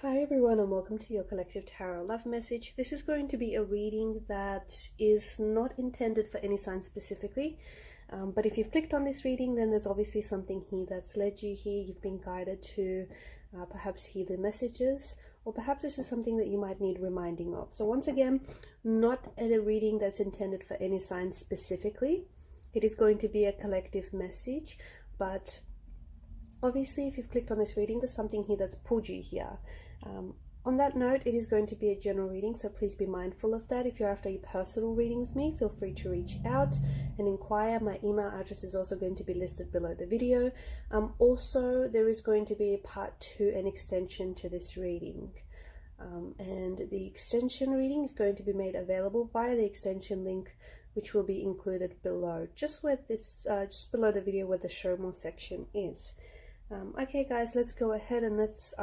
Hi everyone and welcome to your collective tarot love message. This is going to be a reading that is not intended for any sign specifically, but if you've clicked on this reading, then there's obviously something here that's led you here. You've been guided to perhaps hear the messages, or perhaps this is something that you might need reminding of. So once again, not a reading that's intended for any sign specifically. It is going to be a collective message, but obviously if you've clicked on this reading, there's something here that's pulled you here. On that note, it is going to be a general reading, so please be mindful of that. If you're after a personal reading with me, feel free to reach out and inquire. My email address is also going to be listed below the video. Also, there is going to be a part 2, an extension to this reading. And the extension reading is going to be made available via the extension link, which will be included below, just where this, just below the video where the show more section is. Okay guys, let's go ahead and let's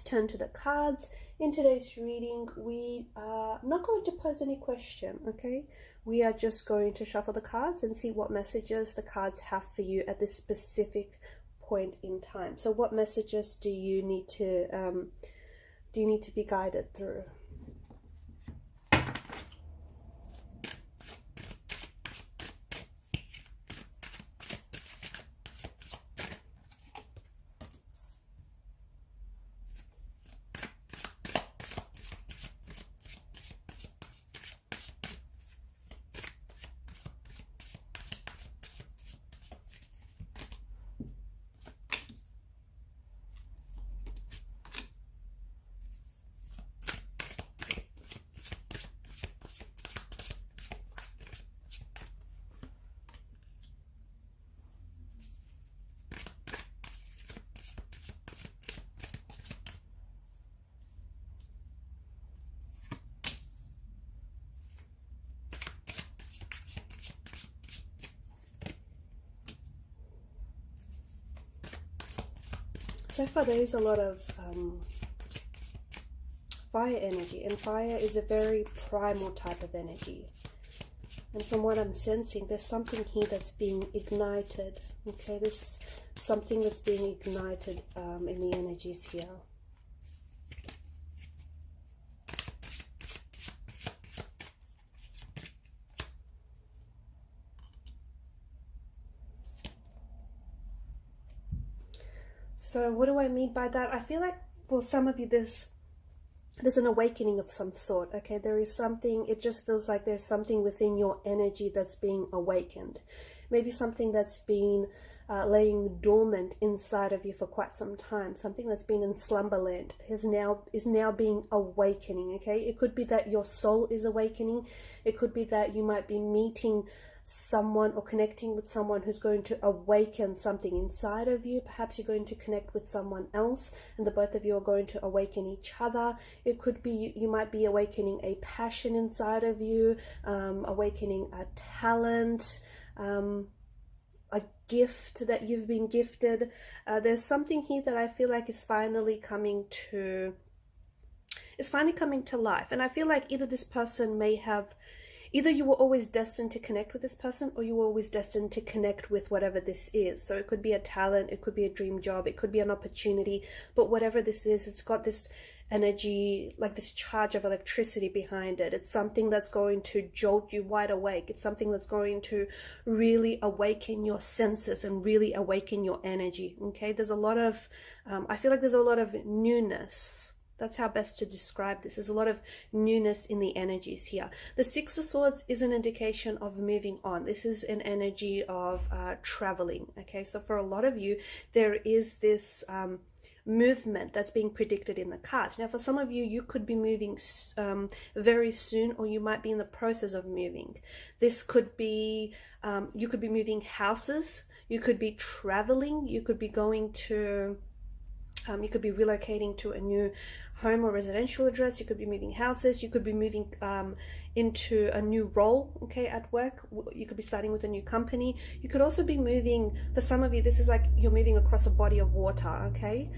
turn to the cards. In today's reading, we are not going to pose any question, okay? We are just going to shuffle the cards and see what messages the cards have for you at this specific point in time. So what messages do you need to be guided through? So far there is a lot of fire energy, and fire is a very primal type of energy. And from what I'm sensing, there's something here that's being ignited. Okay, there's something that's being ignited in the energies here. So what do I mean by that? I feel like for some of you there's an awakening of some sort, okay? There is something, it just feels like there's something within your energy that's being awakened. Maybe something that's been laying dormant inside of you for quite some time. Something that's been in slumberland is now being awakening, okay? It could be that your soul is awakening. It could be that you might be meeting someone or connecting with someone who's going to awaken something inside of you. Perhaps you're going to connect with someone else and the both of you are going to awaken each other. It could be you might be awakening a passion inside of you, awakening a talent, a gift that you've been gifted. There's something here that I feel like is finally coming to life. And I feel like either you were always destined to connect with this person, or you were always destined to connect with whatever this is. So it could be a talent, it could be a dream job, it could be an opportunity, but whatever this is, it's got this energy, like this charge of electricity behind it. It's something that's going to jolt you wide awake. It's something that's going to really awaken your senses and really awaken your energy, okay? There's a lot of, I feel like there's a lot of newness. That's how best to describe this. There's a lot of newness in the energies here. The Six of Swords is an indication of moving on. This is an energy of traveling, okay? So for a lot of you, there is this movement that's being predicted in the cards. Now, for some of you, you could be moving very soon, or you might be in the process of moving. This could be, you could be moving houses, you could be traveling, you could be going to, you could be relocating to a new home or residential address, you could be moving houses, you could be moving into a new role, okay, at work. You could be starting with a new company. You could also be moving, for some of you, this is like you're moving across a body of water, okay?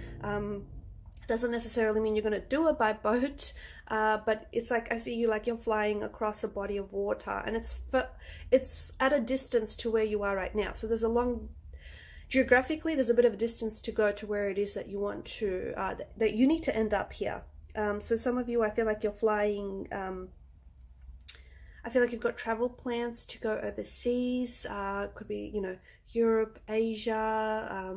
Doesn't necessarily mean you're going to do it by boat, but it's like I see you like you're flying across a body of water, and it's at a distance to where you are right now. So there's a long geographically, there's a bit of a distance to go to where it is that you want to, that you need to end up here. So some of you, I feel like you're flying, I feel like you've got travel plans to go overseas. Could be, you know, Europe, Asia,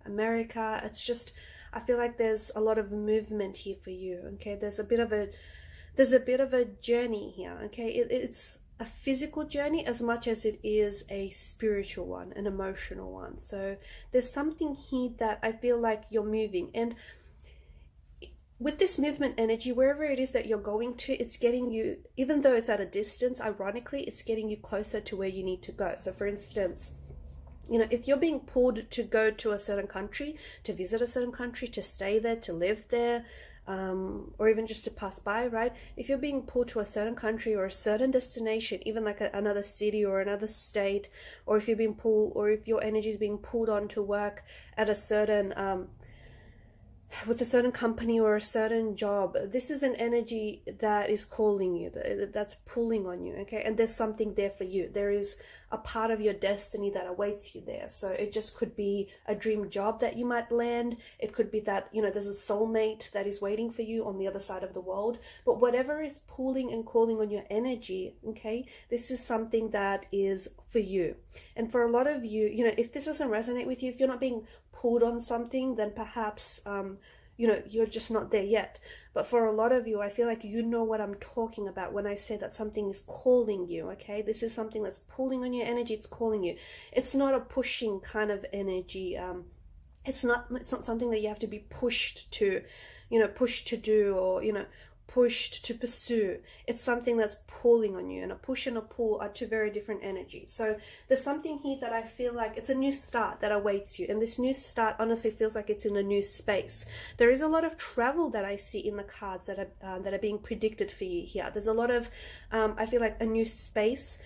America. It's just, I feel like there's a lot of movement here for you. Okay, there's a bit of a journey here. Okay, it's a physical journey as much as it is a spiritual one, an emotional one. So there's something here that I feel like you're moving, and with this movement energy, wherever it is that you're going to, it's getting you, even though it's at a distance, ironically, it's getting you closer to where you need to go. So for instance, you know, if you're being pulled to go to a certain country, to visit a certain country, to stay there, to live there, or even just to pass by, right? If you're being pulled to a certain country or a certain destination, even like another city or another state, or if you're being pulled, or if your energy is being pulled on to work at a certain, with a certain company or a certain job, this is an energy that is calling you, that's pulling on you, okay? And there's something there for you. There is a part of your destiny that awaits you there. So it just could be a dream job that you might land. It could be that, you know, there's a soulmate that is waiting for you on the other side of the world. But whatever is pulling and calling on your energy, okay, this is something that is for you. And for a lot of you, you know, if this doesn't resonate with you, if you're not being pulled on something, then perhaps you know, you're just not there yet. But for a lot of you, I feel like you know what I'm talking about when I say that something is calling you, okay? This is something that's pulling on your energy, it's calling you. It's not a pushing kind of energy. It's not something that you have to be pushed to, you know, pushed to do, or, you know, pushed to pursue. It's something that's pulling on you, and a push and a pull are two very different energies. So there's something here that I feel like it's a new start that awaits you, and this new start honestly feels like it's in a new space. There is a lot of travel that I see in the cards that are being predicted for you here. There's a lot of I feel like a new space,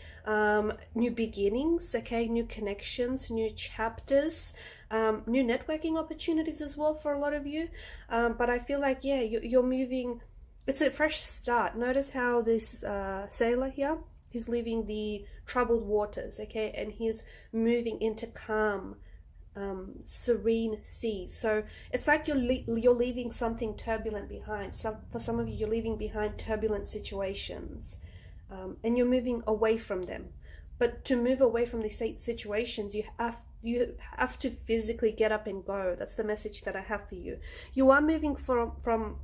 new beginnings, okay, new connections, new chapters, new networking opportunities as well for a lot of you. But I feel like, yeah, you're moving. It's a fresh start. Notice how this sailor here, he's leaving the troubled waters, okay, and he's moving into calm, serene seas. So it's like you're leaving something turbulent behind. For some of you, you're leaving behind turbulent situations, and you're moving away from them. But to move away from these situations, you have to physically get up and go. That's the message that I have for you. You are moving from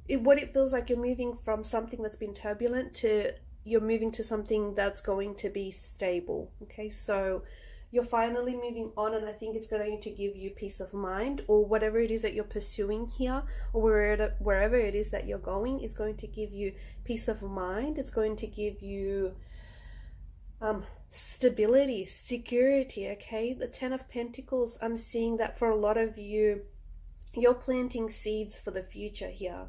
what it feels like you're moving from something that's been turbulent to you're moving to something that's going to be stable. Okay, so you're finally moving on, and I think it's going to give you peace of mind, or whatever it is that you're pursuing here, or wherever it is that you're going is going to give you peace of mind. It's going to give you stability, security. Okay, the Ten of Pentacles, I'm seeing that for a lot of you, you're planting seeds for the future here.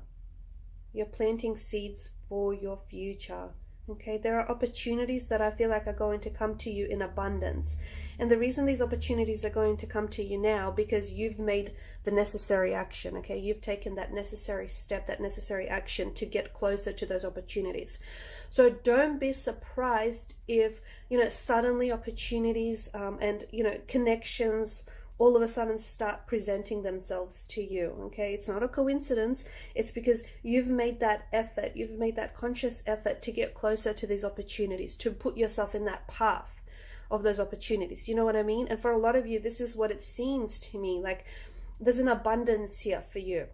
You're planting seeds for your future. Okay, there are opportunities that I feel like are going to come to you in abundance. And the reason these opportunities are going to come to you now, because you've made the necessary action, okay? You've taken that necessary step, that necessary action to get closer to those opportunities. So don't be surprised if, you know, suddenly opportunities and, you know, connections all of a sudden start presenting themselves to you, okay? It's not a coincidence. It's because you've made that effort, you've made that conscious effort to get closer to these opportunities, to put yourself in that path of those opportunities. You know what I mean? And for a lot of you, this is what it seems to me, like there's an abundance here for you.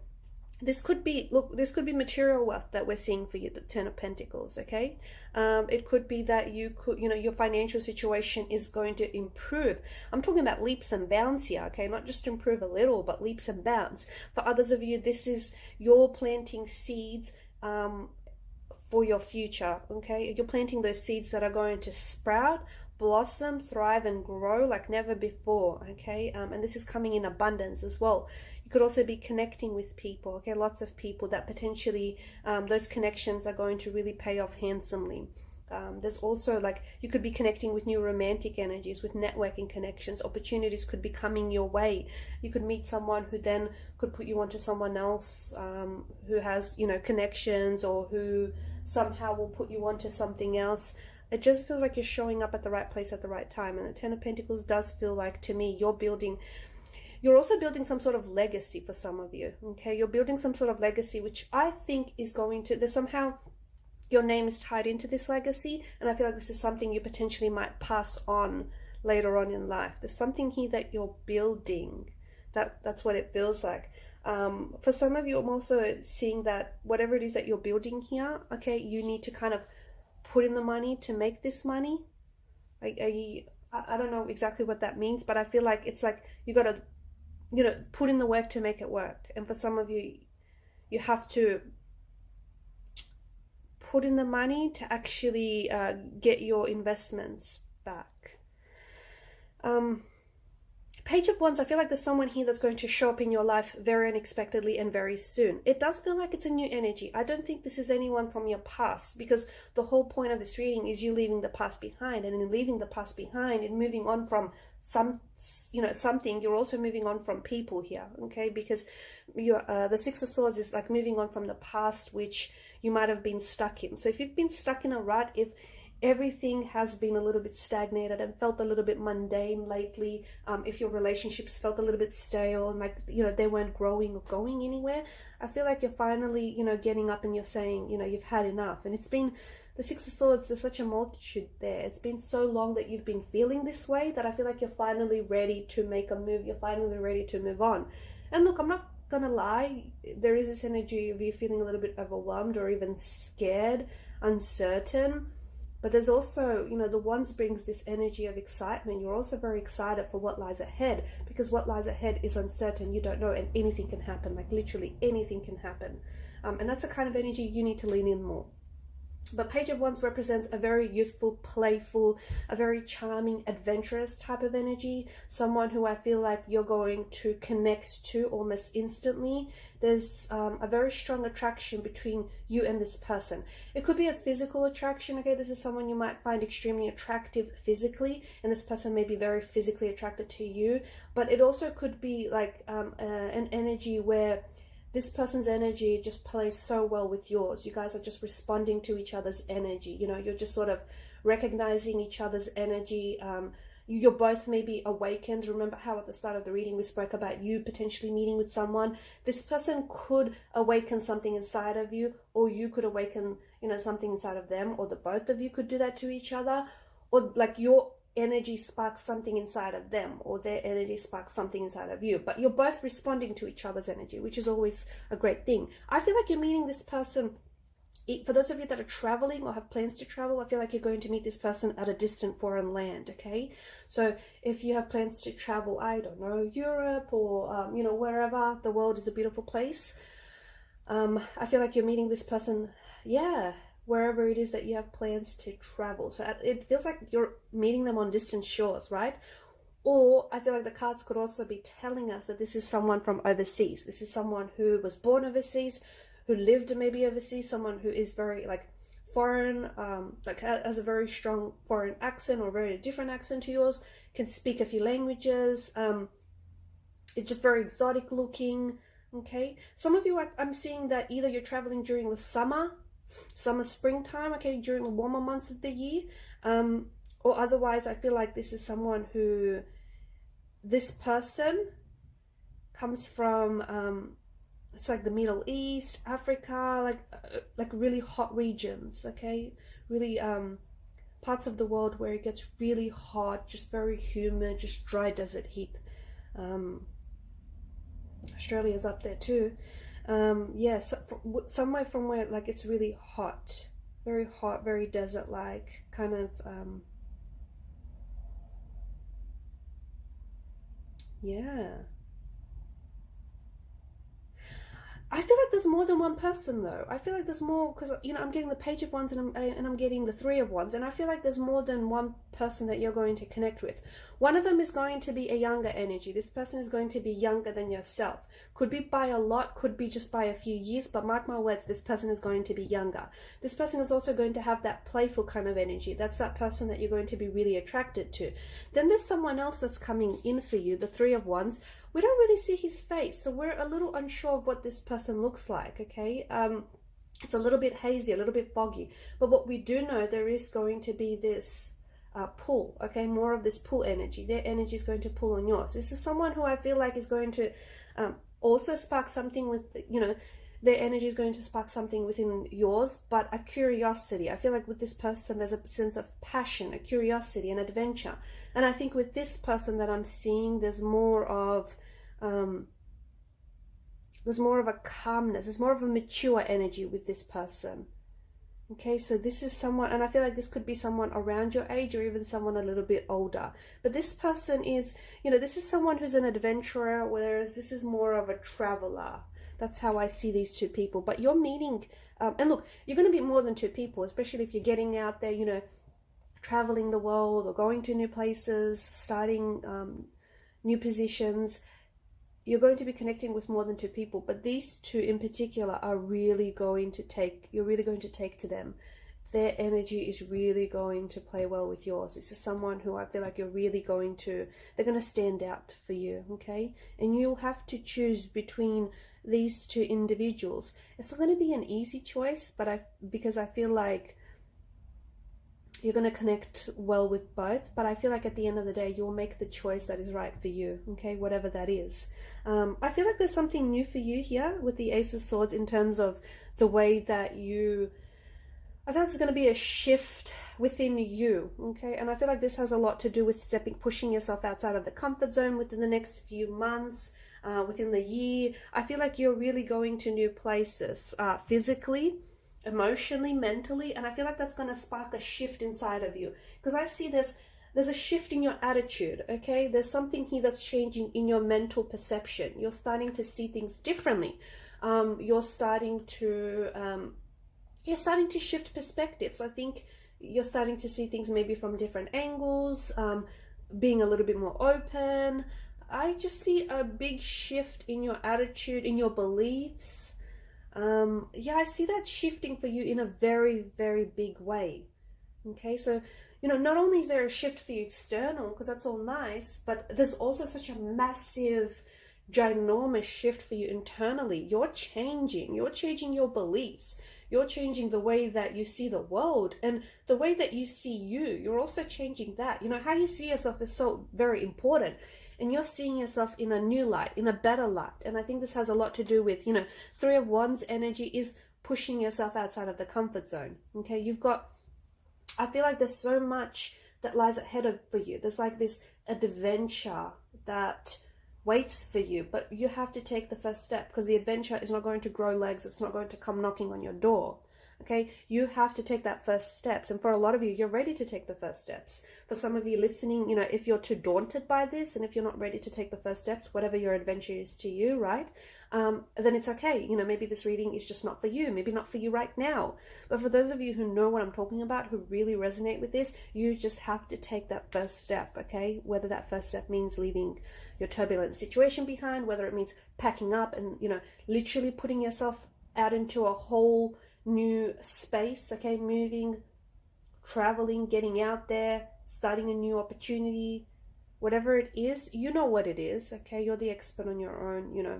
This could be, look, this could be material wealth that we're seeing for you, the Ten of Pentacles, okay? It could be that you could, you know, your financial situation is going to improve. I'm talking about leaps and bounds here, okay? Not just improve a little, but leaps and bounds. For others of you, this is you're planting seeds for your future, okay? You're planting those seeds that are going to sprout, blossom, thrive, and grow like never before, okay? And this is coming in abundance as well. You could also be connecting with people, okay? Lots of people that potentially those connections are going to really pay off handsomely. There's also, like, you could be connecting with new romantic energies, with networking connections. Opportunities could be coming your way. You could meet someone who then could put you onto someone else who has, you know, connections, or who somehow will put you onto something else. It just feels like you're showing up at the right place at the right time. And the Ten of Pentacles does feel like, to me, you're also building some sort of legacy for some of you, okay? You're building some sort of legacy, which I think is going to, there's somehow your name is tied into this legacy, and I feel like this is something you potentially might pass on later on in life. There's something here that you're building. That's what it feels like. For some of you, I'm also seeing that whatever it is that you're building here, okay, you need to kind of put in the money to make this money. I don't know exactly what that means, but I feel like it's like you got to, you know, put in the work to make it work. And for some of you, you have to put in the money to actually get your investments back. Page of Wands, I feel like there's someone here that's going to show up in your life very unexpectedly and very soon. It does feel like it's a new energy. I don't think this is anyone from your past, because the whole point of this reading is you leaving the past behind, and in leaving the past behind and moving on from something, you're also moving on from people here, okay? Because you're the Six of Swords is like moving on from the past, which you might have been stuck in. So if you've been stuck in a rut, if everything has been a little bit stagnated and felt a little bit mundane lately, if your relationships felt a little bit stale and like, you know, they weren't growing or going anywhere, I feel like you're finally, you know, getting up and you're saying, you know, you've had enough. And it's been, the Six of Swords, there's such a multitude there. It's been so long that you've been feeling this way that I feel like you're finally ready to make a move. You're finally ready to move on. And look, I'm not gonna lie, there is this energy of you feeling a little bit overwhelmed or even scared, uncertain. But there's also, you know, the Wands brings this energy of excitement. You're also very excited for what lies ahead, because what lies ahead is uncertain. You don't know, and anything can happen. Like literally anything can happen. And that's the kind of energy you need to lean in more. But Page of Wands represents a very youthful, playful, a very charming, adventurous type of energy. Someone who I feel like you're going to connect to almost instantly. There's a very strong attraction between you and this person. It could be a physical attraction, okay? This is someone you might find extremely attractive physically, and this person may be very physically attracted to you. But it also could be like an energy where this person's energy just plays so well with yours. You guys are just responding to each other's energy. You know, you're just sort of recognizing each other's energy. You're both maybe awakened. Remember how at the start of the reading we spoke about you potentially meeting with someone. This person could awaken something inside of you, or you could awaken, you know, something inside of them, or the both of you could do that to each other, or like your energy sparks something inside of them, or their energy sparks something inside of you, but you're both responding to each other's energy, which is always a great thing. I feel like you're meeting this person, for those of you that are traveling or have plans to travel, I feel like you're going to meet this person at a distant foreign land, okay? So if you have plans to travel, I don't know, Europe or, you know, wherever, the world is a beautiful place. I feel like you're meeting this person, yeah, wherever it is that you have plans to travel. So it feels like you're meeting them on distant shores, right? Or I feel like the cards could also be telling us that this is someone from overseas. This is someone who was born overseas, who lived maybe overseas, someone who is very like foreign, like has a very strong foreign accent or very different accent to yours, can speak a few languages, it's just very exotic looking, okay? Some of you, I'm seeing that either you're traveling during the summer, springtime, okay, during the warmer months of the year, or otherwise I feel like this is someone who, this person comes from it's like the Middle East, Africa, like really hot regions, okay, really parts of the world where it gets really hot, just very humid, just dry desert heat. Australia's up there too. Yeah, so somewhere from where like it's really hot, very desert like kind of yeah. I feel like there's more than one person though. I feel like there's more, because you know I'm getting the Page of Wands and I'm getting the Three of Wands, and I feel like there's more than one person that you're going to connect with. One of them is going to be a younger energy. This person is going to be younger than yourself. Could be by a lot, could be just by a few years, but mark my words, this person is going to be younger. This person is also going to have that playful kind of energy. That's that person that you're going to be really attracted to. Then there's someone else that's coming in for you, the Three of Wands. We don't really see his face, so we're a little unsure of what this person looks like, okay? It's a little bit hazy, a little bit foggy. But what we do know, there is going to be this pull, okay, more of this pull energy. Their energy is going to pull on yours. This is someone who I feel like is going to also spark something with, you know, their energy is going to spark something within yours, but a curiosity. I feel like with this person, there's a sense of passion, a curiosity, an adventure. And I think with this person that I'm seeing, there's more of a calmness, there's more of a mature energy with this person. Okay, so this is someone, and I feel like this could be someone around your age or even someone a little bit older. But this person is, you know, this is someone who's an adventurer, whereas this is more of a traveler. That's how I see these two people. But you're meeting, and look, you're going to be more than two people, especially if you're getting out there, you know, traveling the world or going to new places, starting new positions. You're going to be connecting with more than two people, but these two in particular are really going to take, you're really going to take to them. Their energy is really going to play well with yours. This is someone who I feel like you're really going to, they're going to stand out for you, okay? And you'll have to choose between these two individuals. It's not going to be an easy choice, but because I feel like you're going to connect well with both, but I feel like at the end of the day, you'll make the choice that is right for you, okay, whatever that is. I feel like there's something new for you here with the Ace of Swords in terms of the way that I feel like there's going to be a shift within you, okay, and I feel like this has a lot to do with pushing yourself outside of the comfort zone within the next few months, within the year. I feel like you're really going to new places, physically, emotionally, mentally, and I feel like that's going to spark a shift inside of you, because I see there's a shift in your attitude, okay? There's something here that's changing in your mental perception. You're starting to see things differently. You're starting to shift perspectives. I think you're starting to see things maybe from different angles, being a little bit more open. I just see a big shift in your attitude, in your beliefs. Yeah, I see that shifting for you in a very, very big way. Okay, so, you know, not only is there a shift for you external, because that's all nice, but there's also such a massive, ginormous shift for you internally. You're changing your beliefs. You're changing the way that you see the world and the way that you see you. You're also changing that. You know, how you see yourself is so very important. And you're seeing yourself in a new light, in a better light. And I think this has a lot to do with, you know, Three of Wands energy is pushing yourself outside of the comfort zone. Okay, I feel like there's so much that lies ahead for you. There's like this adventure that waits for you, but you have to take the first step, because the adventure is not going to grow legs. It's not going to come knocking on your door. Okay, you have to take that first steps. And for a lot of you, you're ready to take the first steps. For some of you listening, you know, if you're too daunted by this and if you're not ready to take the first steps, whatever your adventure is to you, right? Then it's okay. You know, maybe this reading is just not for you, maybe not for you right now. But for those of you who know what I'm talking about, who really resonate with this, you just have to take that first step, okay? Whether that first step means leaving your turbulent situation behind, whether it means packing up and, you know, literally putting yourself out into a whole new space, okay, moving, traveling, getting out there, starting a new opportunity, whatever it is, you know what it is, okay? You're the expert on your own, you know,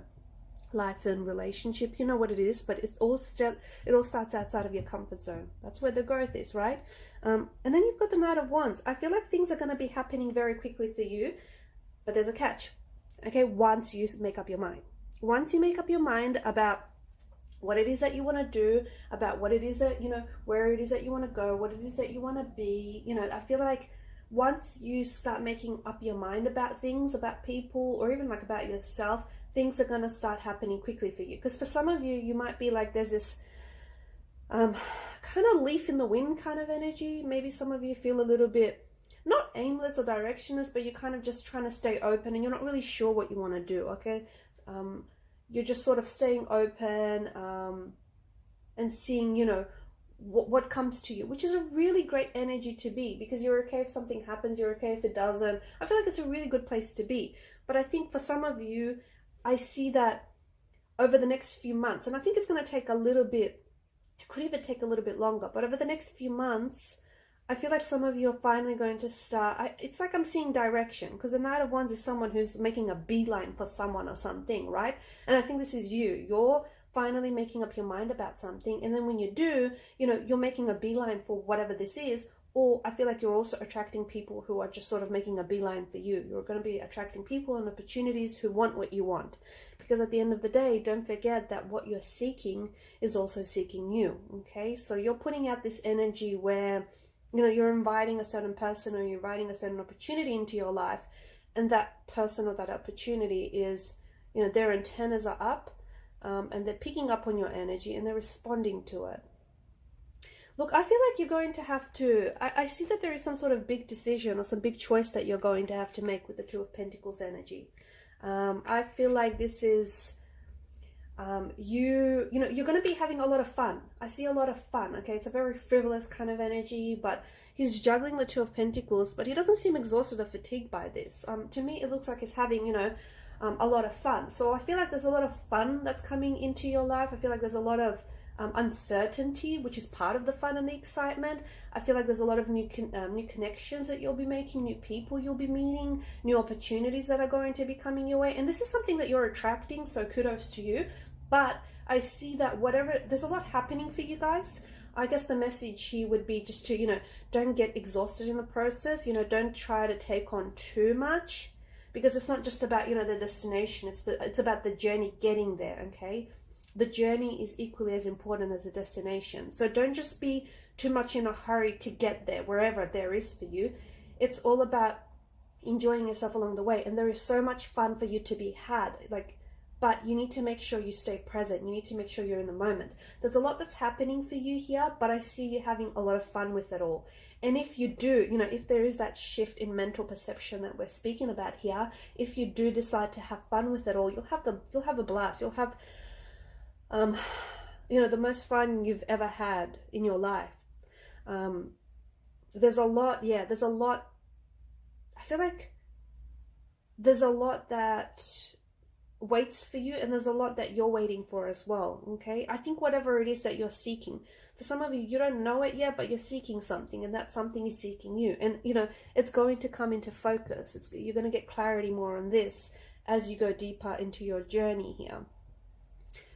life and relationship. You know what it is, but it all starts outside of your comfort zone. That's where the growth is, right? And then you've got the Knight of Wands. I feel like things are going to be happening very quickly for you, but there's a catch, okay? Once you make up your mind. Once you make up your mind about what it is that you want to do, about what it is that, you know, where it is that you want to go, what it is that you want to be, you know, I feel like once you start making up your mind about things, about people, or even like about yourself, things are going to start happening quickly for you. Because for some of you, you might be like, there's this kind of leaf in the wind kind of energy. Maybe some of you feel a little bit, not aimless or directionless, but you're kind of just trying to stay open and you're not really sure what you want to do, okay? You're just sort of staying open and seeing, you know, what comes to you, which is a really great energy to be, because you're okay if something happens, you're okay if it doesn't. I feel like it's a really good place to be. But I think for some of you, I see that over the next few months, and I think it's going to take a little bit, it could even take a little bit longer, but over the next few months, I feel like some of you are finally going to start, it's like I'm seeing direction, because the Knight of Wands is someone who's making a beeline for someone or something, right? And I think this is you. You're finally making up your mind about something, and then when you do, you know, you're making a beeline for whatever this is. Or I feel like you're also attracting people who are just sort of making a beeline for you. You're going to be attracting people and opportunities who want what you want. Because at the end of the day, don't forget that what you're seeking is also seeking you, okay? So you're putting out this energy where, you know, you're inviting a certain person or you're inviting a certain opportunity into your life, and that person or that opportunity is, you know, their antennas are up, and they're picking up on your energy and they're responding to it. Look, I feel like you're going to have to, I see that there is some sort of big decision or some big choice that you're going to have to make with the Two of Pentacles energy. I feel like this is, you know, you're going to be having a lot of fun. I see a lot of fun, okay? It's a very frivolous kind of energy, but he's juggling the Two of Pentacles, but he doesn't seem exhausted or fatigued by this. To me, it looks like he's having, you know, a lot of fun. So I feel like there's a lot of fun that's coming into your life. I feel like there's a lot of uncertainty, which is part of the fun and the excitement. I feel like there's a lot of new connections that you'll be making, new people you'll be meeting, new opportunities that are going to be coming your way. And this is something that you're attracting, so kudos to you. But I see that there's a lot happening for you guys. I guess the message here would be just to, you know, don't get exhausted in the process. You know, don't try to take on too much, because it's not just about, you know, the destination. It's about the journey getting there, okay? The journey is equally as important as the destination. So don't just be too much in a hurry to get there, wherever there is for you. It's all about enjoying yourself along the way. And there is so much fun for you to be had. But you need to make sure you stay present. You need to make sure you're in the moment. There's a lot that's happening for you here, but I see you having a lot of fun with it all. And if you do, you know, if there is that shift in mental perception that we're speaking about here, if you do decide to have fun with it all, you'll have a blast. You'll have, you know, the most fun you've ever had in your life. There's a lot, I feel like there's a lot that waits for you, and there's a lot that you're waiting for as well, okay? I think whatever it is that you're seeking, for some of you, you don't know it yet, but you're seeking something, and that something is seeking you. And, you know, it's going to come into focus. You're going to get clarity more on this as you go deeper into your journey here.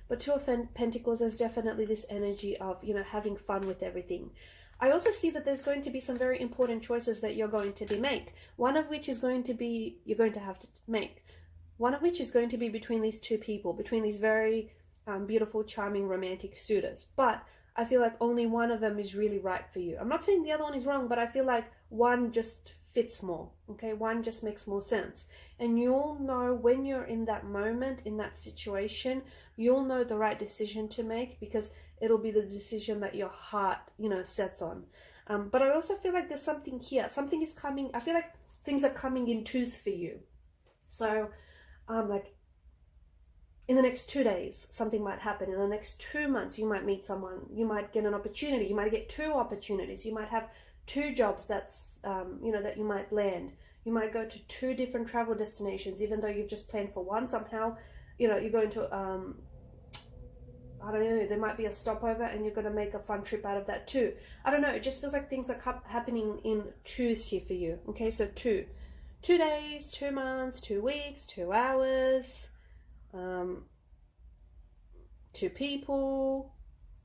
But Two of Pentacles is definitely this energy of, you know, having fun with everything. I also see that there's going to be some very important choices that you're going to make. One of which is going to be, you're going to have to make. One of which is going to be between these two people, between these very beautiful, charming, romantic suitors. But I feel like only one of them is really right for you. I'm not saying the other one is wrong, but I feel like one just fits more, okay? One just makes more sense. And you'll know when you're in that moment, in that situation, you'll know the right decision to make, because it'll be the decision that your heart, you know, sets on. But I also feel like there's something here. Something is coming. I feel like things are coming in twos for you. So, like, in the next 2 days, something might happen. In the next 2 months, you might meet someone. You might get an opportunity. You might get 2 opportunities. You might have 2 jobs that's, you know, that you might land. You might go to 2 different travel destinations, even though you've just planned for one. Somehow, you know, you're going to, I don't know, there might be a stopover and you're going to make a fun trip out of that too. I don't know. It just feels like things are happening in twos here for you. Okay, so 2 days, 2 months, 2 weeks, 2 hours, 2 people,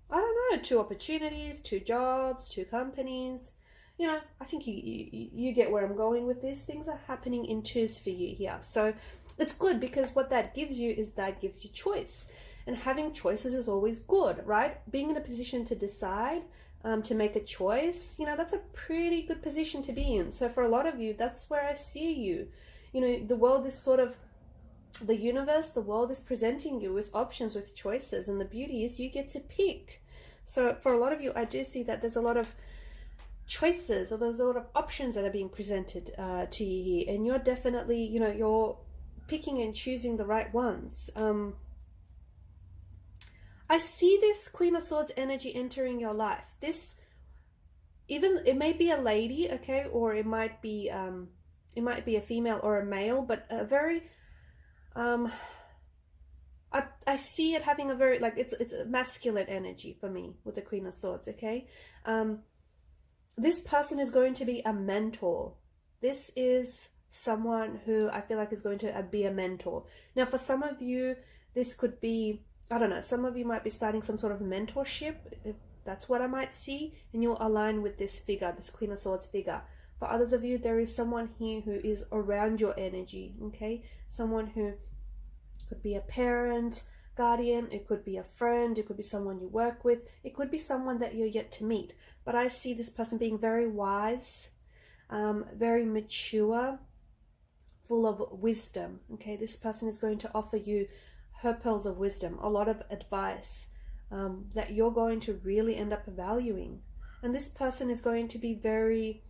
I don't know, 2 opportunities, 2 jobs, 2 companies. You know, I think you get where I'm going with this. Things are happening in twos for you here. So it's good, because what that gives you is that gives you choice. And having choices is always good, right? Being in a position to decide, to make a choice, you know, that's a pretty good position to be in. So for a lot of you, that's where I see you. You know, the world is sort of, the universe, the world is presenting you with options, with choices, and the beauty is you get to pick. So for a lot of you, I do see that there's a lot of choices, or there's a lot of options that are being presented to you here, and you're definitely, you know, you're picking and choosing the right ones. I see this Queen of Swords energy entering your life. This, even, it may be a lady, okay, or it might be a female or a male, but a very, I see it having a very, like, it's a masculine energy for me with the Queen of Swords, okay? this person is going to be a mentor. This is someone who I feel like is going to be a mentor. Now, for some of you, this could be, I don't know, some of you might be starting some sort of mentorship. That's what I might see, and you'll align with this figure, this Queen of Swords figure. For others of you, there is someone here who is around your energy, okay? Someone who could be a parent, guardian, it could be a friend, it could be someone you work with, it could be someone that you're yet to meet. But I see this person being very wise, very mature, full of wisdom, okay? This person is going to offer you her pearls of wisdom, a lot of advice that you're going to really end up valuing. And this person is going to be very,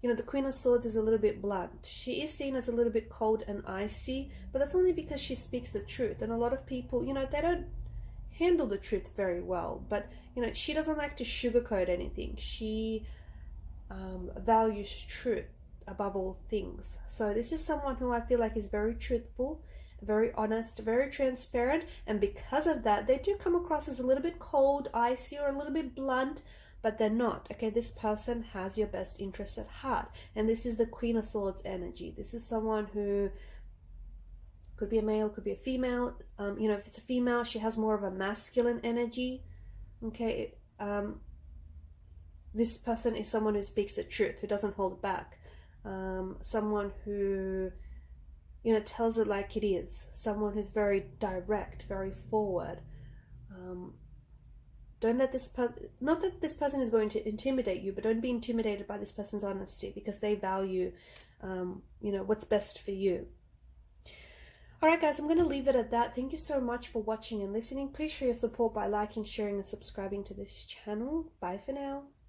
you know, the Queen of Swords is a little bit blunt. She is seen as a little bit cold and icy, but that's only because she speaks the truth. And a lot of people, you know, they don't handle the truth very well. But, you know, she doesn't like to sugarcoat anything. She values truth above all things. So this is someone who I feel like is very truthful, very honest, very transparent. And because of that, they do come across as a little bit cold, icy, or a little bit blunt, but they're not, okay? This person has your best interests at heart. And this is the Queen of Swords energy. This is someone who could be a male, could be a female. You know, if it's a female, she has more of a masculine energy, okay? This person is someone who speaks the truth, who doesn't hold back. Someone who, you know, tells it like it is. Someone who's very direct, very forward. Don't let this not that this person is going to intimidate you, but don't be intimidated by this person's honesty, because they value, you know, what's best for you. All right, guys, I'm going to leave it at that. Thank you so much for watching and listening. Please show your support by liking, sharing, and subscribing to this channel. Bye for now.